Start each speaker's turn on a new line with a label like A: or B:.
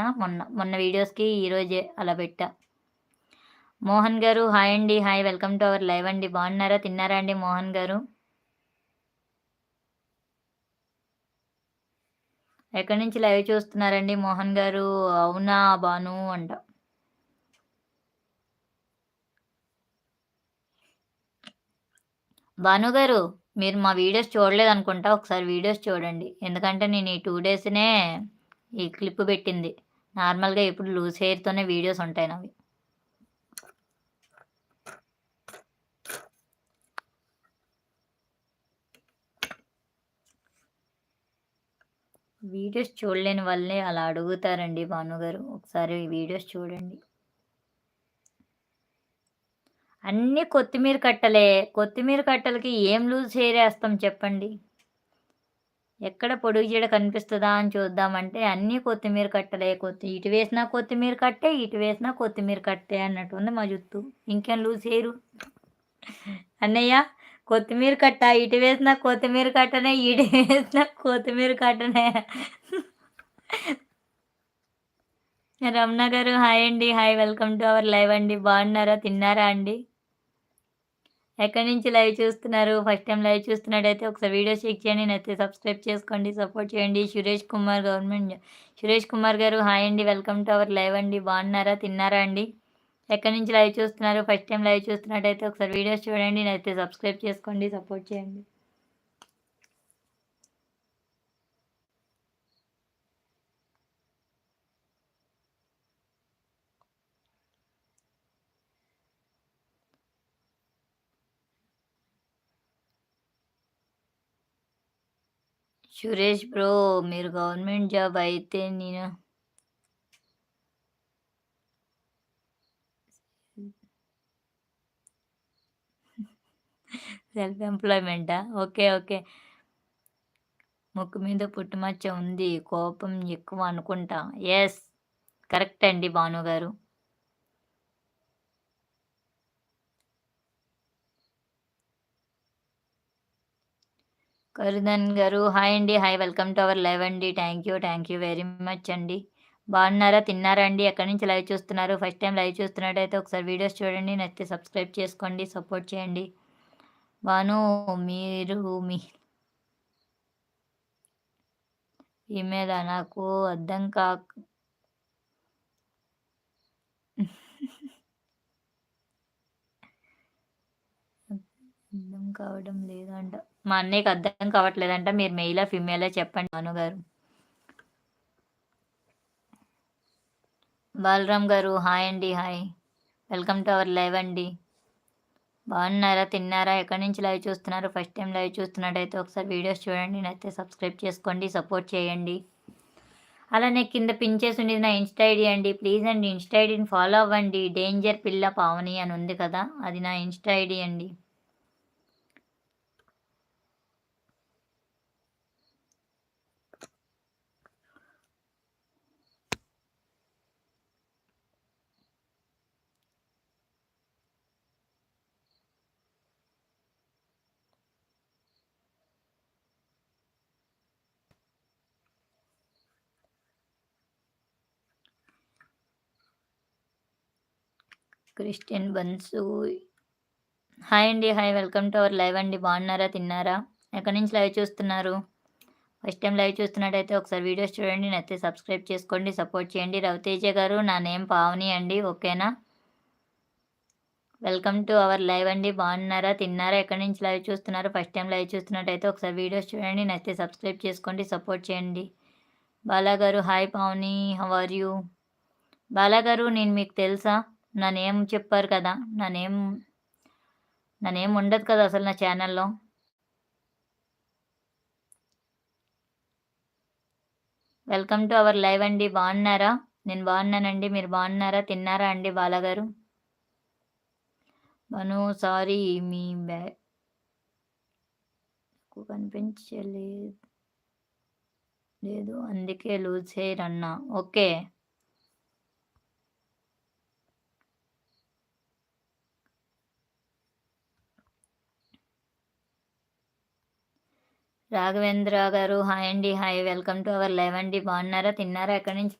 A: పెట్టినా మొన్న వీడియోస్‌కి ఈరోజే అలా పెట్టా. మోహన్ గారు హాయ్ అండి. Hi welcome to our live అండి. బాగున్నారా? తిన్నారా అండి మోహన్ గారు? ఎక్కడి నుంచి లైవ్ చూస్తున్నారండి మోహన్ గారు? అవునా భాను అంట. భాను గారు మీరు మా వీడియోస్ చూడలేదనుకుంటా. ఒకసారి వీడియోస్ చూడండి. ఎందుకంటే నేను ఈ 2 డేస్‌నే ఈ క్లిప్ పెట్టింది. నార్మల్‌గా ఎప్పుడు లూజ్ హెయిర్‌తోనే వీడియోస్ ఉంటాయి నావి. వీడియోస్ చూడలేని వాళ్ళే అలా అడుగుతారండి భానుగారు. ఒకసారి వీడియోస్ చూడండి. అన్నీ కొత్తిమీర కట్టలే. కొత్తిమీర కట్టలకి ఏం లూజ్ హెయిర్ ఏస్తాం చెప్పండి? ఎక్కడ పొడుగు జడ కనిపిస్తదా అని చూద్దామంటే అన్నీ కొత్తిమీర కట్టలే. ఇటు వేసినా కొత్తిమీర కట్టే, ఇటు వేసినా కొత్తిమీర కట్టే అన్నట్టుంది మా జుత్తు. ఇంకేం లూజ్ హెయిరు. అన్నయ్య కొత్తిమీర కట్ట, ఇటు వేసినా కొత్తిమీర కట్టనే, ఇటు వేసినా కొత్తిమీర కట్టనే. రమణ గారు హాయ్ అండి. Hi welcome to our live అండి. బాగున్నారా? తిన్నారా అండి? ఎక్కడి నుంచి లైవ్ చూస్తున్నారు? ఫస్ట్ టైం లైవ్ చూస్తున్నట్టయితే ఒకసారి వీడియో చెక్ చేయండి. నచ్చితే సబ్స్క్రైబ్ చేసుకోండి, సపోర్ట్ చేయండి. సురేష్ కుమార్ గారు హాయ్ అండి. వెల్కమ్ టు అవర్ లైవ్ అండి. బాగున్నారా? తిన్నారా అండి? ఎక్కడి నుంచి లైవ్ చూస్తున్నారు? ఫస్ట్ టైం లైవ్ చూస్తున్నట్టయితే ఒకసారి వీడియోస్ చూడండి. నచ్చితే సబ్స్క్రైబ్ చేసుకోండి, సపోర్ట్ చేయండి. సురేష్ బ్రో మీరు గవర్నమెంట్ జాబ్ అయితే నేను సెల్ఫ్ ఎంప్లాయ్‌మెంటా? ఓకే. ఓకే. ముక్కు మీద పుట్టుమచ్చ ఉంది. కోపం ఎక్కువ అనుకుంటా. యెస్. కరెక్ట్ అండి భానుగారు. కరుధన్ గారు హాయ్ అండి. Hi welcome to our live అండి. థ్యాంక్ యూ వెరీ మచ్ అండి. బాగున్నారా? తిన్నారా అండి? ఎక్కడి నుంచి లైవ్ చూస్తున్నారు? ఫస్ట్ టైం లైవ్ చూస్తున్నట్టయితే ఒకసారి వీడియోస్ చూడండి. నచ్చితే సబ్స్క్రైబ్ చేసుకోండి, సపోర్ట్ చేయండి. భాను మీరు ఈమెయిలా నాకు అర్థం అర్థం కావడం లేదంట. మా అన్నయ్యకి అర్థం కావట్లేదంట. మీరు మెయిలా, ఫీమేలా చెప్పండి భానుగారు. బాలరామ్ గారు హాయ్ అండి. Hi welcome to our live అండి. బాగున్నారా? తిన్నారా? ఎక్కడి నుంచి లైవ్ చూస్తున్నారు? ఫస్ట్ టైం లైవ్ చూస్తున్నట్టయితే ఒకసారి వీడియోస్ చూడండి. నచ్చితే సబ్స్క్రైబ్ చేసుకోండి, సపోర్ట్ చేయండి. అలానే కింద పిన్ చేసి ఉండేది నా ఇన్స్టా ఐడి అండి. ప్లీజ్ అండి ఇన్స్టా ఐడిని ఫాలో అవ్వండి. డేంజర్ పిల్ల పావని అని ఉంది కదా, అది నా ఇన్స్టా ఐడి అండి. క్రిస్టియన్ బన్సు హాయ్ అండి. Hi welcome to our live అండి. బాగున్నారా? తిన్నారా? ఎక్కడి నుంచి లైవ్ చూస్తున్నారు? ఫస్ట్ టైం లైవ్ చూస్తున్నట్టయితే ఒకసారి వీడియోస్ చూడండి. నచ్చితే సబ్స్క్రైబ్ చేసుకోండి, సపోర్ట్ చేయండి. రవితేజ గారు నా నేమ్ పావని అండి. ఓకేనా? వెల్కమ్ టు అవర్ లైవ్ అండి. బాగున్నారా? తిన్నారా? ఎక్కడి నుంచి లైవ్ చూస్తున్నారు? ఫస్ట్ టైం లైవ్ చూస్తున్నట్టయితే ఒకసారి వీడియోస్ చూడండి. నచ్చితే సబ్స్క్రైబ్ చేసుకోండి, సపోర్ట్ చేయండి. బాలా గారు hi Pavani how are you? Bala గారు నేను మీకు తెలుసా? నా నేమ్ చెప్పారు కదా, నా నేమ్ ఉండదు కదా అసలు నా ఛానల్‌లో. వెల్కమ్ టు అవర్ లైవ్ అండి. బాగున్నారా? నేను బాగున్నానండి. మీరు బాగున్నారా? తిన్నారా అండి బాలాగారు? మను సారీ మీ నాకు కనిపించలేదు అందుకే లూజ్ హెయిర్ అన్నా. ఓకే. రాఘవేంద్ర గారు హాయ్ అండి. Hi welcome to our live అండి. బాగున్నారా? తిన్నారా? ఎక్కడి నుంచి